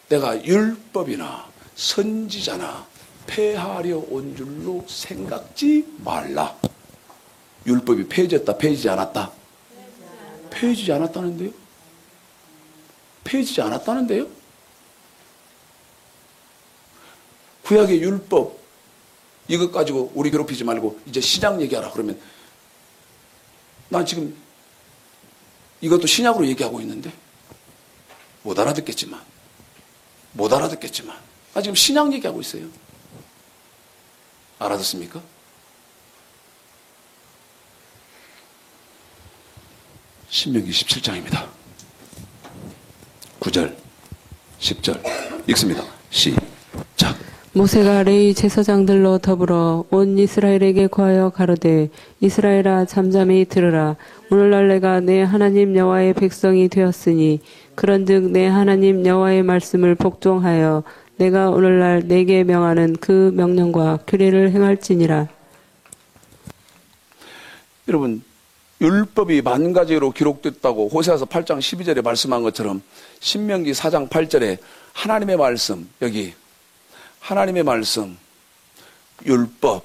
Speaker 1: 내가 율법이나 선지자나 폐하려 온 줄로 생각지 말라. 율법이 폐해졌다, 폐해지지 않았다? 폐해지지 않았다는데요? 폐해지지 않았다는데요? 구약의 율법, 이것 가지고 우리 괴롭히지 말고 이제 신약 얘기하라. 그러면 난 지금 이것도 신약으로 얘기하고 있는데 못 알아듣겠지만 나 지금 신약 얘기하고 있어요. 알아듣습니까? 신명기 17장입니다. 9절 10절 읽습니다. 시작.
Speaker 2: 모세가 레위 제사장들로 더불어 온 이스라엘에게 구하여 가로되, 이스라엘아 잠잠히 들으라. 오늘날 내가 내 하나님 여호와의 백성이 되었으니 그런즉 내 하나님 여호와의 말씀을 복종하여 내가 오늘날 내게 명하는 그 명령과 규례를 행할지니라.
Speaker 1: 여러분, 율법이 만 가지로 기록됐다고 호세아서 8장 12절에 말씀한 것처럼 신명기 4장 8절에 하나님의 말씀, 여기 하나님의 말씀, 율법,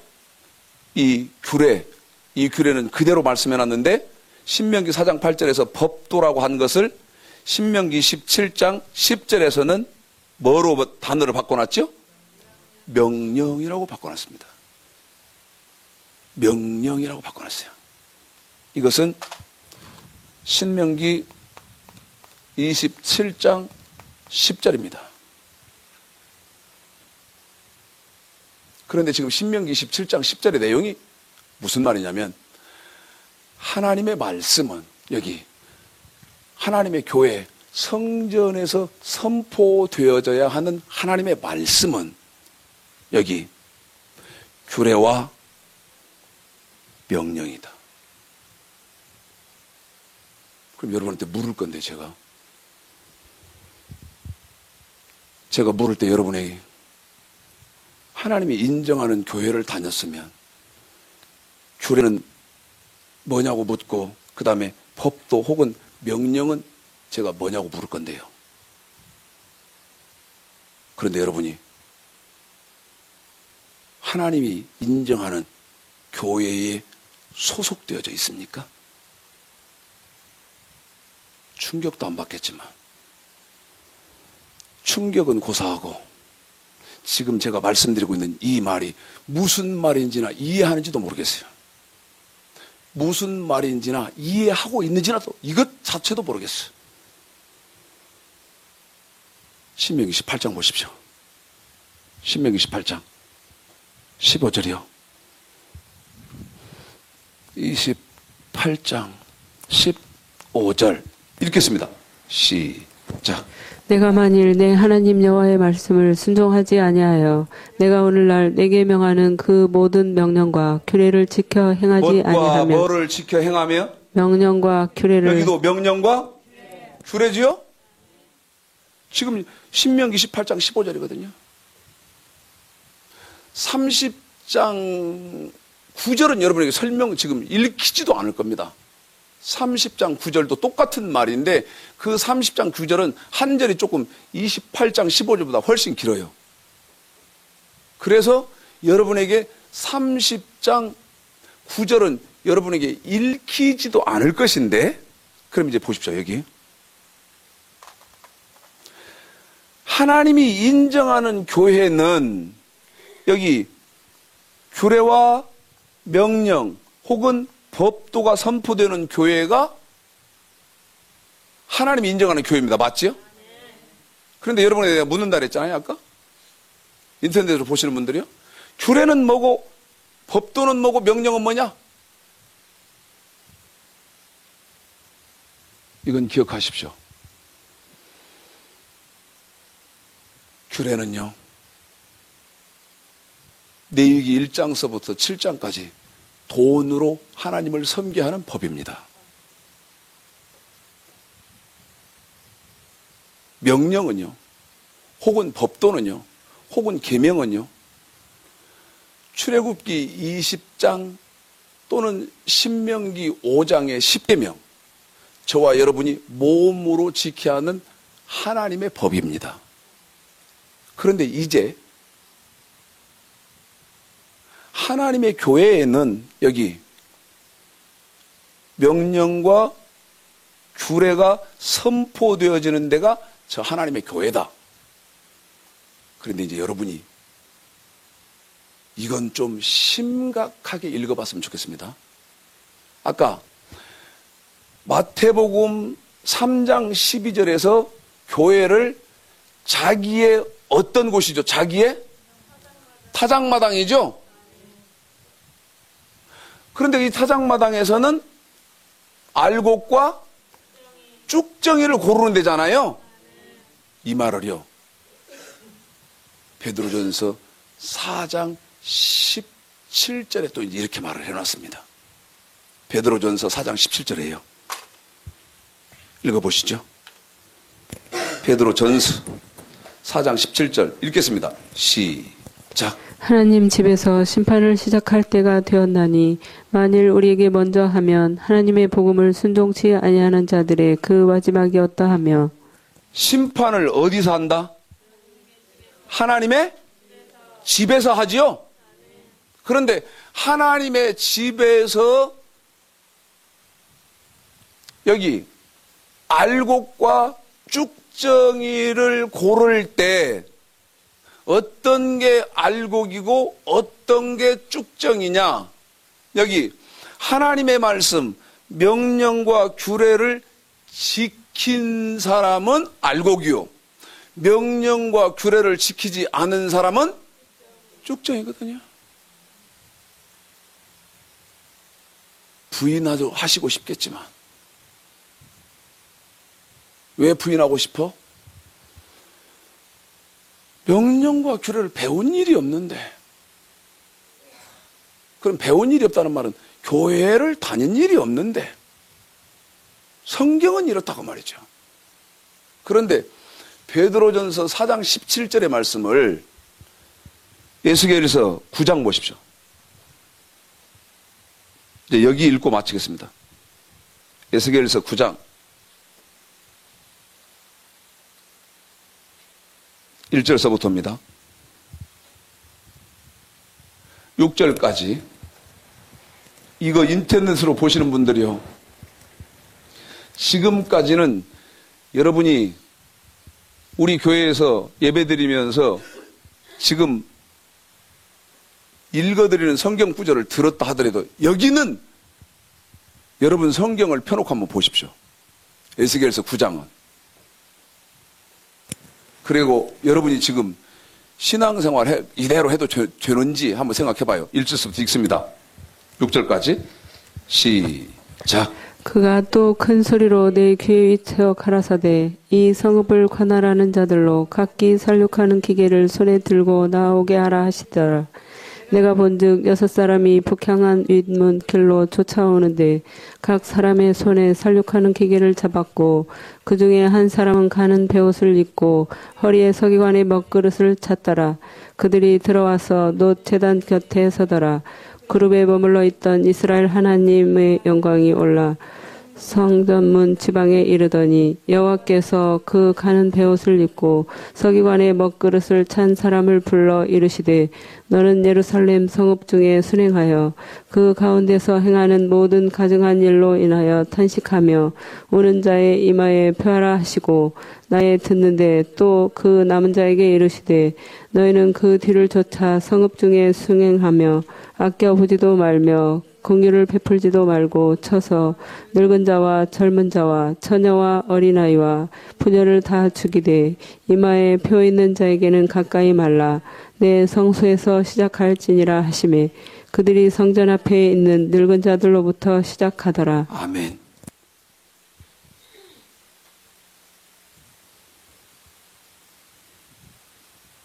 Speaker 1: 이 규례는 그대로 말씀해놨는데 신명기 4장 8절에서 법도라고 한 것을 신명기 17장 10절에서는 뭐로 단어를 바꿔놨죠? 명령이라고 바꿔놨습니다. 명령이라고 바꿔놨어요. 이것은 신명기 27장 10절입니다. 그런데 지금 신명기 27장 10절의 내용이 무슨 말이냐면 하나님의 말씀은 여기 하나님의 교회 성전에서 선포되어져야 하는 하나님의 말씀은 여기 규례와 명령이다. 그럼 여러분한테 물을 건데 제가 물을 때 여러분에게 하나님이 인정하는 교회를 다녔으면 규례는 뭐냐고 묻고 그 다음에 법도 혹은 명령은 제가 뭐냐고 물을 건데요. 그런데 여러분이 하나님이 인정하는 교회에 소속되어져 있습니까? 충격도 안 받겠지만 충격은 고사하고 지금 제가 말씀드리고 있는 이 말이 무슨 말인지나 이해하는지도 모르겠어요. 무슨 말인지나 이해하고 있는지나도 이것 자체도 모르겠어요. 신명기 18장 보십시오. 신명기 18장 15절이요. 28장 15절 읽겠습니다. 시작.
Speaker 2: 내가 만일 내 하나님 여호와의 말씀을 순종하지 아니하여 내가 오늘날 내게 명하는 그 모든 명령과 규례를 지켜 행하지 아니하며
Speaker 1: 뭐를 지켜 행하며?
Speaker 2: 명령과 규례를
Speaker 1: 여기도 명령과 규례지요? 지금 신명기 18장 15절이거든요. 30장 9절은 여러분에게 설명 지금 읽히지도 않을 겁니다. 30장 9절도 똑같은 말인데 그 30장 9절은 한 절이 조금 28장 15절보다 훨씬 길어요. 그래서 여러분에게 30장 9절은 여러분에게 읽히지도 않을 것인데 그럼 이제 보십시오. 여기 하나님이 인정하는 교회는 여기 규례와 명령 혹은 법도가 선포되는 교회가 하나님이 인정하는 교회입니다. 맞지요? 그런데 여러분에 대해 묻는다 그랬잖아요. 아까 인터넷으로 보시는 분들이요. 규례는 뭐고 법도는 뭐고 명령은 뭐냐? 이건 기억하십시오. 규례는요, 레위기 1장서부터 7장까지 돈으로 하나님을 섬기게 하는 법입니다. 명령은요, 혹은 법도는요, 혹은 계명은요, 출애굽기 20장 또는 신명기 5장의 10계명, 저와 여러분이 몸으로 지켜야 하는 하나님의 법입니다. 그런데 이제 하나님의 교회에는 여기 명령과 규례가 선포되어지는 데가 저 하나님의 교회다. 그런데 이제 여러분이 이건 좀 심각하게 읽어봤으면 좋겠습니다. 아까 마태복음 3장 12절에서 교회를 자기의 어떤 곳이죠? 자기의 타작마당이죠? 그런데 이 타작마당에서는 알곡과 쭉정이를 고르는 데잖아요. 이 말을요, 베드로전서 4장 17절에 또 이렇게 말을 해놨습니다. 베드로전서 4장 17절에요. 읽어보시죠. 베드로전서 4장 17절 읽겠습니다. 시작.
Speaker 2: 하나님 집에서 심판을 시작할 때가 되었나니 만일 우리에게 먼저 하면 하나님의 복음을 순종치 아니하는 자들의 그 마지막이 어떠하며.
Speaker 1: 심판을 어디서 한다? 하나님의 집에서 하지요. 그런데 하나님의 집에서 여기 알곡과 쭉정이를 고를 때 어떤 게 알곡이고 어떤 게 쭉정이냐? 여기 하나님의 말씀, 명령과 규례를 지킨 사람은 알곡이요. 명령과 규례를 지키지 않은 사람은 쭉정이거든요. 부인하시고 싶겠지만 왜 부인하고 싶어? 명령과 규례를 배운 일이 없는데, 그럼 배운 일이 없다는 말은 교회를 다닌 일이 없는데 성경은 이렇다고 말이죠. 그런데 베드로전서 4장 17절의 말씀을 에스겔서 9장 보십시오. 이제 여기 읽고 마치겠습니다. 에스겔서 9장 1절서부터입니다. 6절까지. 이거 인터넷으로 보시는 분들이요, 지금까지는 여러분이 우리 교회에서 예배드리면서 지금 읽어드리는 성경 구절을 들었다 하더라도 여기는 여러분 성경을 펴놓고 한번 보십시오. 에스겔서 9장은. 그리고 여러분이 지금 신앙생활 이대로 해도 되는지 한번 생각해봐요. 1절부터 읽습니다. 6절까지 시작.
Speaker 2: 그가 또 큰 소리로 내 귀에 위쳐 가라사대 이 성읍을 관할하는 자들로 각기 살육하는 기계를 손에 들고 나오게 하라 하시더라. 내가 본즉 6사람이 북향한 윗문 길로 쫓아오는데 각 사람의 손에 살육하는 기계를 잡았고 그 중에 한 사람은 가는 베옷을 입고 허리에 서기관의 먹그릇을 찼더라. 그들이 들어와서 놋 제단 곁에 서더라. 그룹에 머물러 있던 이스라엘 하나님의 영광이 올라 성전문 지방에 이르더니 여호와께서 그 가는 베옷을 입고 서기관의 먹그릇을 찬 사람을 불러 이르시되 너는 예루살렘 성읍 중에 순행하여 그 가운데서 행하는 모든 가증한 일로 인하여 탄식하며 우는 자의 이마에 표하라 하시고 나의 듣는데 또 그 남은 자에게 이르시되 너희는 그 뒤를 쫓아 성읍 중에 순행하며 아껴보지도 말며 긍휼을 베풀지도 말고 쳐서 늙은 자와 젊은 자와 처녀와 어린아이와 부녀를 다 죽이되 이마에 표 있는 자에게는 가까이 말라 내 성소에서 시작할지니라 하시매 그들이 성전 앞에 있는 늙은 자들로부터 시작하더라.
Speaker 1: 아멘.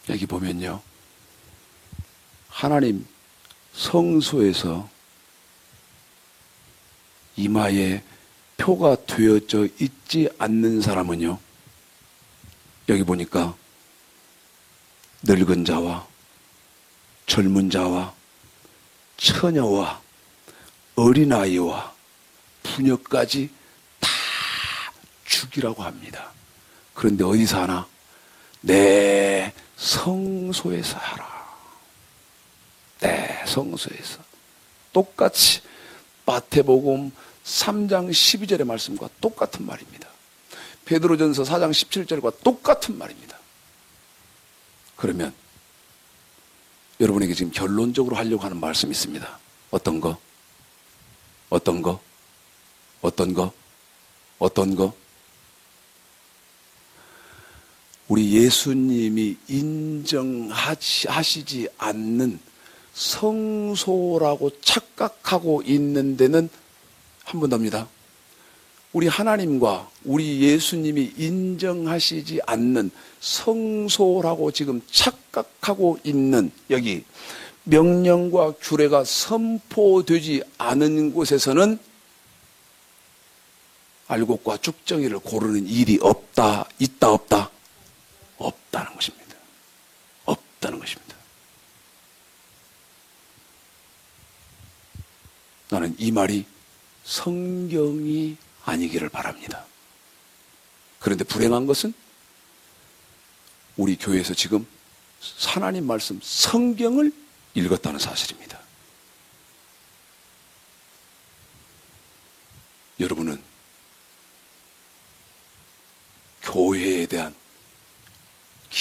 Speaker 1: 여기 보면요, 하나님 성소에서 이마에 표가 되어져 있지 않는 사람은요, 여기 보니까 늙은 자와 젊은 자와 처녀와 어린아이와 부녀까지 다 죽이라고 합니다. 그런데 어디서 하나? 내 성소에서 하라. 내 성소에서. 똑같이 마태복음 3장 12절의 말씀과 똑같은 말입니다. 베드로전서 4장 17절과 똑같은 말입니다. 그러면 여러분에게 지금 결론적으로 하려고 하는 말씀이 있습니다. 어떤 거? 어떤 거? 어떤 거? 어떤 거? 우리 예수님이 인정하시지 않는 성소라고 착각하고 있는 데는 한 번 더입니다. 우리 하나님과 우리 예수님이 인정하시지 않는 성소라고 지금 착각하고 있는 여기 명령과 규례가 선포되지 않은 곳에서는 알곡과 쭉정이를 고르는 일이 없다, 있다, 없다? 없다는 것입니다. 없다는 것입니다. 나는 이 말이 성경이 아니기를 바랍니다. 그런데 불행한 것은 우리 교회에서 지금 하나님 말씀 성경을 읽었다는 사실입니다. 여러분은 교회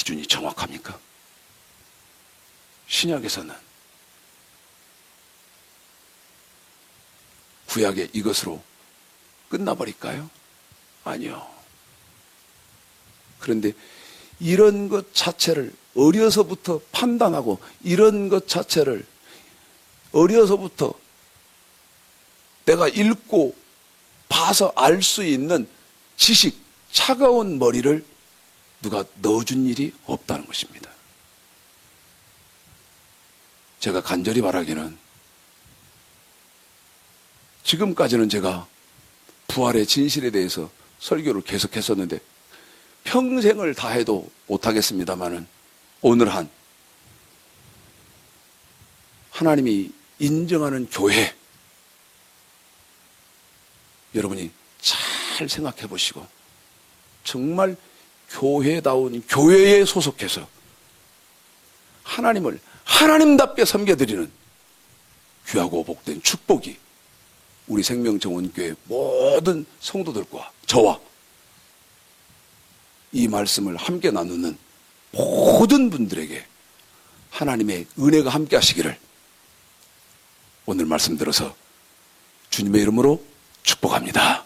Speaker 1: 기준이 정확합니까? 신약에서는 구약의 이것으로 끝나버릴까요? 아니요. 그런데 이런 것 자체를 어려서부터 판단하고 이런 것 자체를 어려서부터 내가 읽고 봐서 알 수 있는 지식, 차가운 머리를 누가 넣어준 일이 없다는 것입니다. 제가 간절히 바라기는 지금까지는 제가 부활의 진실에 대해서 설교를 계속했었는데 평생을 다 해도 못하겠습니다마는 오늘 한 하나님이 인정하는 교회 여러분이 잘 생각해 보시고 정말 교회다운 교회에 소속해서 하나님을 하나님답게 섬겨드리는 귀하고 복된 축복이 우리 생명정원교회 모든 성도들과 저와 이 말씀을 함께 나누는 모든 분들에게 하나님의 은혜가 함께 하시기를 오늘 말씀 들어서 주님의 이름으로 축복합니다.